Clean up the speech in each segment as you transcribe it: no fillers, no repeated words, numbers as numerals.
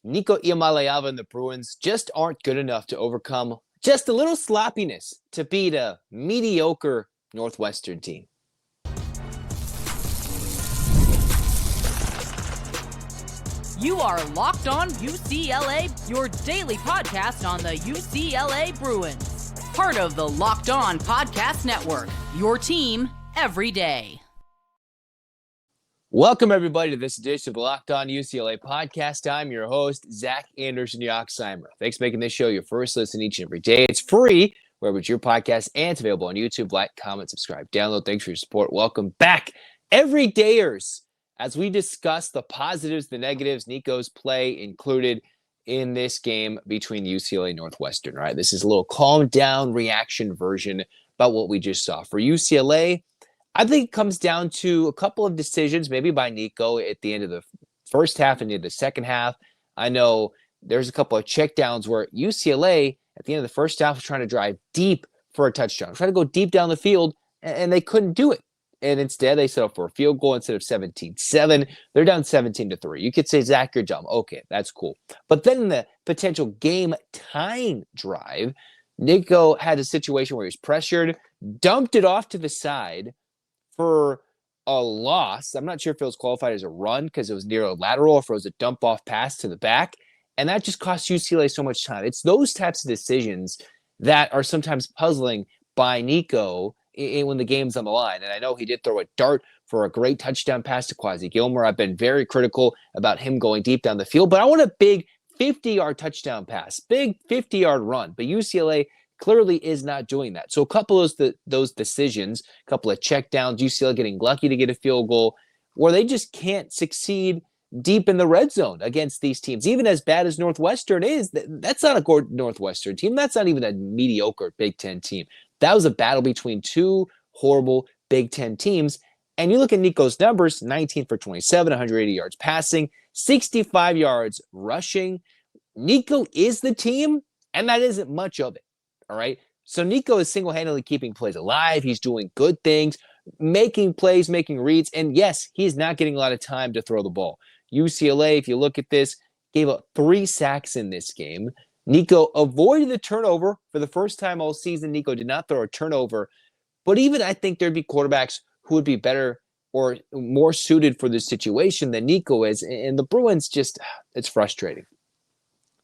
Nico Iamaleava and the Bruins just aren't good enough to overcome just a little sloppiness to beat a mediocre Northwestern team. You are Locked On UCLA, your daily podcast on the UCLA Bruins. Part of the Locked On Podcast Network, your team every day. Welcome, everybody, to this edition of the Locked On UCLA podcast. I'm your host, Zach Anderson-Yoxsimer. Thanks for making this show your first listen each and every day. It's free wherever it's your podcast, and it's available on YouTube. Like, comment, subscribe, download. Thanks for your support. Welcome back, everydayers. As we discuss the positives, the negatives, Nico's play included in this game between UCLA and Northwestern. Right, this is a little calm down reaction version about what we just saw. For UCLA, I think it comes down to a couple of decisions, maybe by Nico at the end of the first half and into the second half. I know there's a couple of checkdowns where UCLA at the end of the first half was trying to drive deep for a touchdown, trying to go deep down the field, and they couldn't do it. And instead, they settled for a field goal instead of 17-7. They're down 17-3. You could say, Zach, you're dumb. Okay, that's cool. But then in the potential game-tying drive, Nico had a situation where he was pressured, dumped it off to the side for a loss. I'm not sure if it was qualified as a run because it was near a lateral or if it was a dump-off pass to the back. And that just cost UCLA so much time. It's those types of decisions that are sometimes puzzling by Nico when the game's on the line. And I know he did throw a dart for a great touchdown pass to Quasi Gilmore. I've been very critical about him going deep down the field, but I want a big 50-yard touchdown pass, big 50-yard run. But UCLA clearly is not doing that. So a couple of those decisions, a couple of checkdowns, UCLA getting lucky to get a field goal, where they just can't succeed deep in the red zone against these teams. Even as bad as Northwestern is, that's not a good Northwestern team. That's not even a mediocre Big Ten team. That was a battle between two horrible Big Ten teams. And you look at Nico's numbers, 19 for 27, 180 yards passing, 65 yards rushing. Nico is the team, and that isn't much of it, all right? So Nico is single-handedly keeping plays alive. He's doing good things, making plays, making reads. And yes, he's not getting a lot of time to throw the ball. UCLA, if you look at this, gave up 3 sacks in this game. Nico avoided the turnover for the first time all season. Nico did not throw a turnover. But even I think there'd be quarterbacks who would be better or more suited for this situation than Nico is. And the Bruins just, it's frustrating.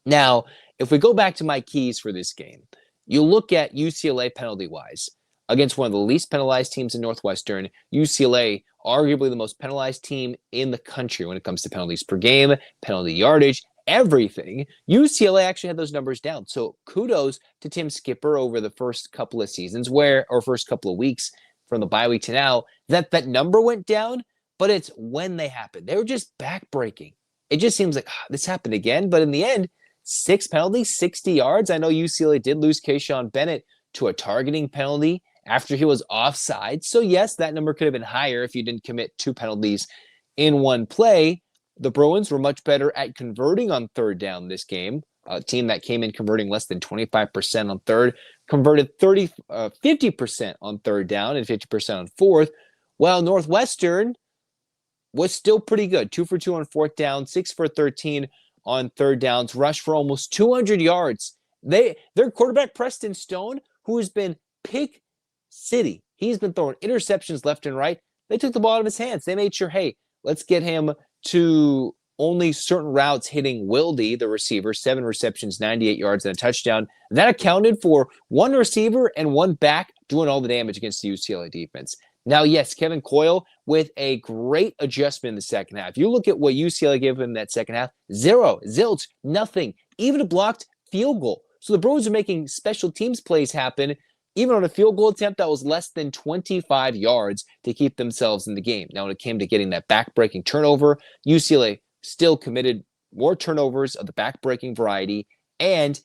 Now, if we go back to my keys for this game, you look at UCLA penalty-wise. Against one of the least penalized teams in Northwestern, UCLA, arguably the most penalized team in the country when it comes to penalties per game, penalty yardage, everything. UCLA actually had those numbers down. So kudos to Tim Skipper over the first couple of seasons first couple of weeks from the bye week to now, that number went down, but it's when they happened. They were just backbreaking. It just seems like this happened again, but in the end, 6 penalties, 60 yards. I know UCLA did lose Keyshawn Bennett to a targeting penalty after he was offside. So yes, that number could have been higher if you didn't commit 2 penalties in one play. The Bruins were much better at converting on third down this game. A team that came in converting less than 25% on third, converted 50% on third down and 50% on fourth, while Northwestern was still pretty good. 2 for 2 on fourth down, 6 for 13 on third downs, rushed for almost 200 yards. Their quarterback, Preston Stone, who has been pick city. He's been throwing interceptions left and right. They took the ball out of his hands. They made sure, hey, let's get him to only certain routes hitting Wildy, the receiver, 7 receptions, 98 yards, and a touchdown. That accounted for 1 receiver and 1 back doing all the damage against the UCLA defense. Now, yes, Kevin Coyle with a great adjustment in the second half. You look at what UCLA gave him in that second half, 0, zilch, nothing, even a blocked field goal. So the Bruins are making special teams plays happen, even on a field goal attempt that was less than 25 yards to keep themselves in the game. Now, when it came to getting that back-breaking turnover, UCLA still committed more turnovers of the back-breaking variety and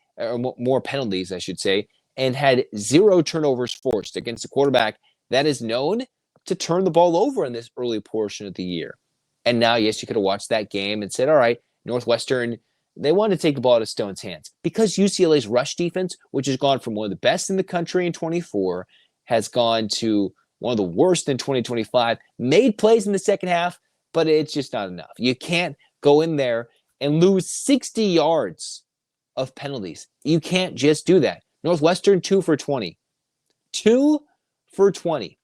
more penalties, I should say, and had 0 turnovers forced against a quarterback that is known to turn the ball over in this early portion of the year. And now, yes, you could have watched that game and said, all right, Northwestern, they wanted to take the ball out of Stone's hands. Because UCLA's rush defense, which has gone from one of the best in the country in 24, has gone to one of the worst in 2025, made plays in the second half, but it's just not enough. You can't go in there and lose 60 yards of penalties. You can't just do that. Northwestern, 2 for 20. 2 for 20.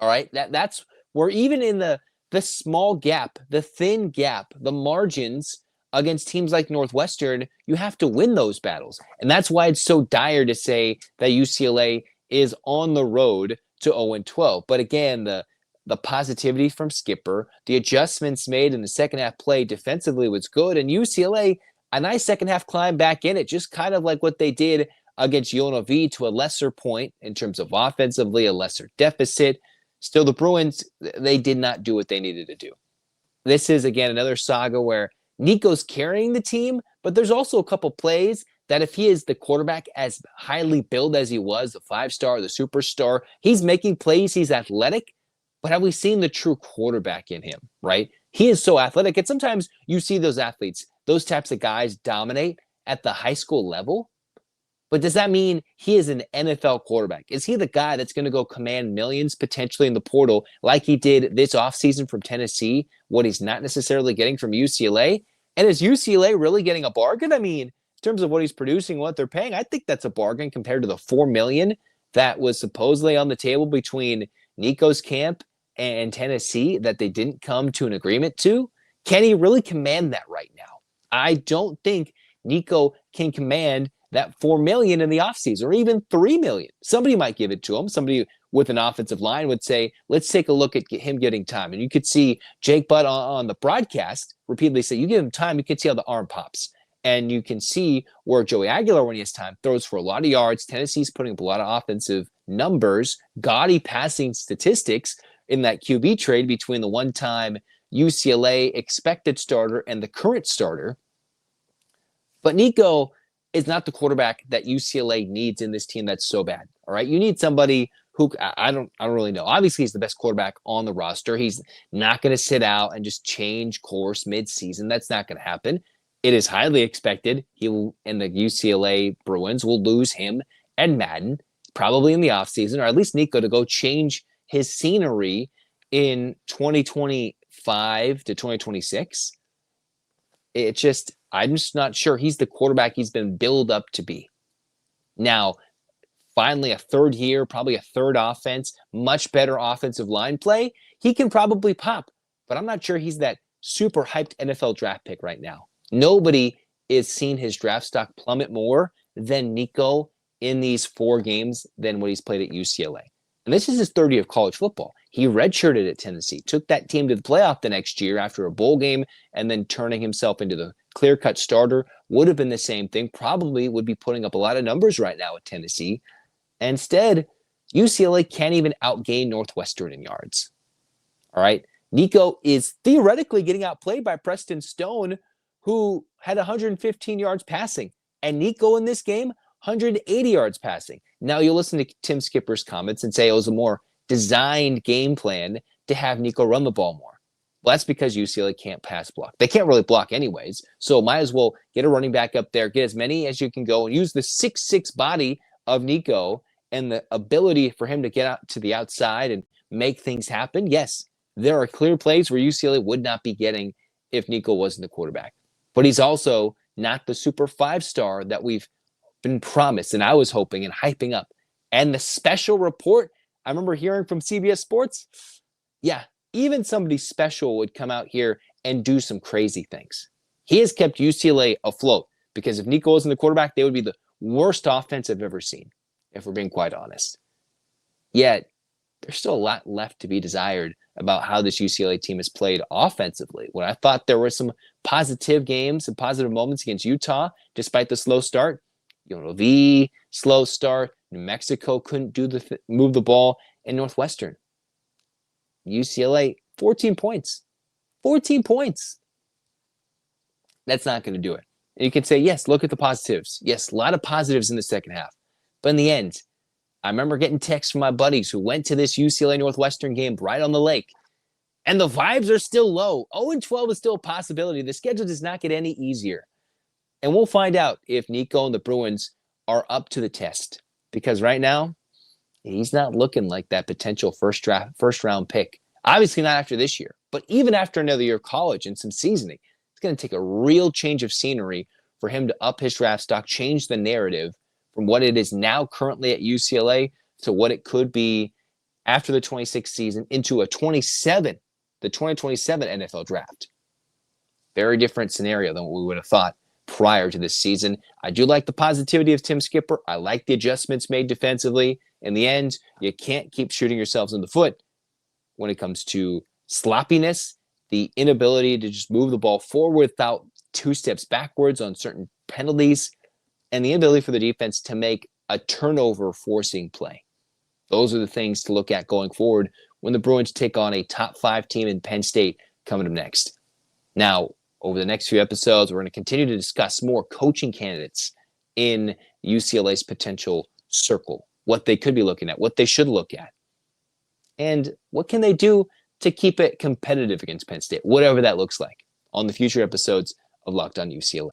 All right, that's where even in the small gap, the thin gap, the margins against teams like Northwestern, you have to win those battles. And that's why it's so dire to say that UCLA is on the road to 0-12. But again, the positivity from Skipper, the adjustments made in the second half play defensively was good. And UCLA, a nice second half climb back in it, just kind of like what they did against UNLV to a lesser point in terms of offensively, a lesser deficit. Still, the Bruins, they did not do what they needed to do. This is, again, another saga where Nico's carrying the team, but there's also a couple plays that if he is the quarterback as highly billed as he was, the 5-star, the superstar, he's making plays, he's athletic, but have we seen the true quarterback in him, right? He is so athletic, and sometimes you see those athletes, those types of guys dominate at the high school level, but does that mean he is an NFL quarterback? Is he the guy that's going to go command millions potentially in the portal like he did this offseason from Tennessee, what he's not necessarily getting from UCLA? And is UCLA really getting a bargain? I mean, in terms of what he's producing, what they're paying, I think that's a bargain compared to the $4 million that was supposedly on the table between Nico's camp and Tennessee that they didn't come to an agreement to. Can he really command that right now? I don't think Nico can command that $4 million in the offseason, or even $3 million. Somebody might give it to him. Somebody with an offensive line would say, let's take a look at him getting time. And you could see Jake Butt on the broadcast repeatedly say, you give him time, you can see how the arm pops. And you can see where Joey Aguilar, when he has time, throws for a lot of yards. Tennessee's putting up a lot of offensive numbers, gaudy passing statistics in that QB trade between the one-time UCLA expected starter and the current starter. But Nico is not the quarterback that UCLA needs in this team that's so bad. All right. You need somebody who I don't really know. Obviously, he's the best quarterback on the roster. He's not going to sit out and just change course mid-season. That's not going to happen. It is highly expected he will, and the UCLA Bruins will lose him and Madden probably in the offseason, or at least Nico to go change his scenery in 2025 to 2026. I'm just not sure he's the quarterback he's been billed up to be. Now, finally, a third year, probably a third offense, much better offensive line play. He can probably pop, but I'm not sure he's that super hyped NFL draft pick right now. Nobody is seeing his draft stock plummet more than Nico in these 4 games than what he's played at UCLA. And this is his third year of college football. He redshirted at Tennessee, took that team to the playoff the next year after a bowl game, and then turning himself into the clear-cut starter. Would have been the same thing. Probably would be putting up a lot of numbers right now at Tennessee. Instead, UCLA can't even outgain Northwestern in yards. All right. Nico is theoretically getting outplayed by Preston Stone, who had 115 yards passing. And Nico in this game, 180 yards passing. Now you'll listen to Tim Skipper's comments and say it was a more designed game plan to have Nico run the ball more. Well, that's because UCLA can't pass block. They can't really block anyways. So might as well get a running back up there, get as many as you can go, and use the 6'6" body of Nico and the ability for him to get out to the outside and make things happen. Yes, there are clear plays where UCLA would not be getting if Nico wasn't the quarterback. But he's also not the super 5-star that we've been promised, and I was hoping and hyping up. And the special report, I remember hearing from CBS Sports, yeah, even somebody special would come out here and do some crazy things. He has kept UCLA afloat because if Nico wasn't the quarterback, they would be the worst offense I've ever seen, if we're being quite honest. Yet, there's still a lot left to be desired about how this UCLA team has played offensively. When I thought there were some positive games and positive moments against Utah, despite the slow start, UNLV, slow start, New Mexico couldn't move the ball, and Northwestern. UCLA, 14 points. 14 points. That's not going to do it. And you can say, yes, look at the positives. Yes, a lot of positives in the second half. But in the end, I remember getting texts from my buddies who went to this UCLA Northwestern game right on the lake, and the vibes are still low. 0-12 is still a possibility. The schedule does not get any easier. And we'll find out if Nico and the Bruins are up to the test. Because right now, he's not looking like that potential first round pick. Obviously not after this year, but even after another year of college and some seasoning, It's going to take a real change of scenery for him to up his draft stock, change the narrative from what it is now currently at UCLA to what it could be after the 26th season into the 2027 NFL draft. Very different scenario than what we would have thought prior to this season. I do like the positivity of Tim Skipper. I like the adjustments made defensively. In the end, you can't keep shooting yourselves in the foot when it comes to sloppiness, the inability to just move the ball forward without 2 steps backwards on certain penalties, and the inability for the defense to make a turnover forcing play. Those are the things to look at going forward when the Bruins take on a top 5 team in Penn State coming up next. Now, over the next few episodes, we're going to continue to discuss more coaching candidates in UCLA's potential circle, what they could be looking at, what they should look at, and what can they do to keep it competitive against Penn State, whatever that looks like, on the future episodes of Locked On UCLA.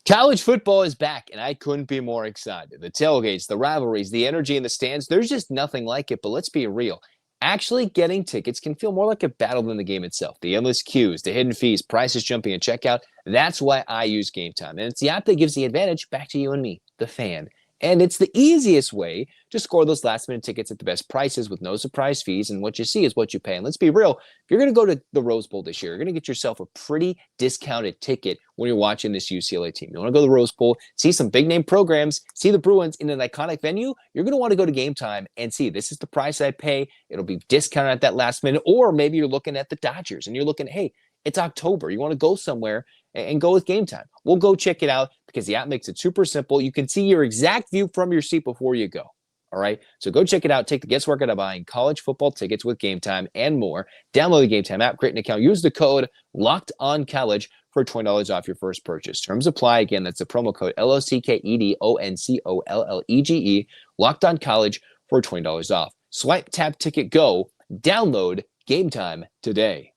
College football is back, and I couldn't be more excited. The tailgates, the rivalries, the energy in the stands, there's just nothing like it, but let's be real. Actually getting tickets can feel more like a battle than the game itself. The endless queues, the hidden fees, prices jumping at checkout. That's why I use Game Time. And it's the app that gives the advantage back to you and me, the fan. And it's the easiest way to score those last-minute tickets at the best prices with no surprise fees. And what you see is what you pay. And let's be real, if you're going to go to the Rose Bowl this year, you're going to get yourself a pretty discounted ticket when you're watching this UCLA team. You want to go to the Rose Bowl, see some big-name programs, see the Bruins in an iconic venue, you're going to want to go to Game Time and see this is the price I pay. It'll be discounted at that last minute. Or maybe you're looking at the Dodgers and you're looking, hey, it's October. You want to go somewhere and go with Game Time. We'll go check it out because the app makes it super simple. You can see your exact view from your seat before you go. All right. So go check it out. Take the guesswork out of buying college football tickets with Game Time and more. Download the Game Time app, create an account, use the code LOCKEDONCollege for $20 off your first purchase. Terms apply. Again, that's the promo code LOCKEDONCOLLEGE, Locked On College for $20 off. Swipe, tap, ticket, go. Download Game Time today.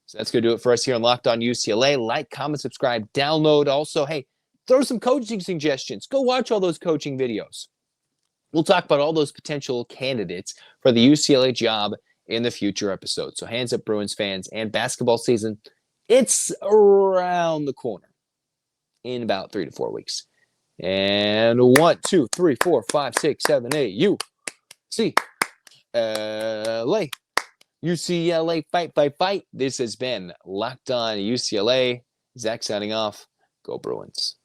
So that's going to do it for us here on Locked On UCLA. Like, comment, subscribe, download. Also, hey, throw some coaching suggestions. Go watch all those coaching videos. We'll talk about all those potential candidates for the UCLA job in the future episodes. So hands up, Bruins fans, and basketball season, it's around the corner in about 3 to 4 weeks. And 1, 2, 3, 4, 5, 6, 7, 8, UCLA. UCLA, fight, fight, fight. This has been Locked On UCLA. Zach signing off. Go Bruins.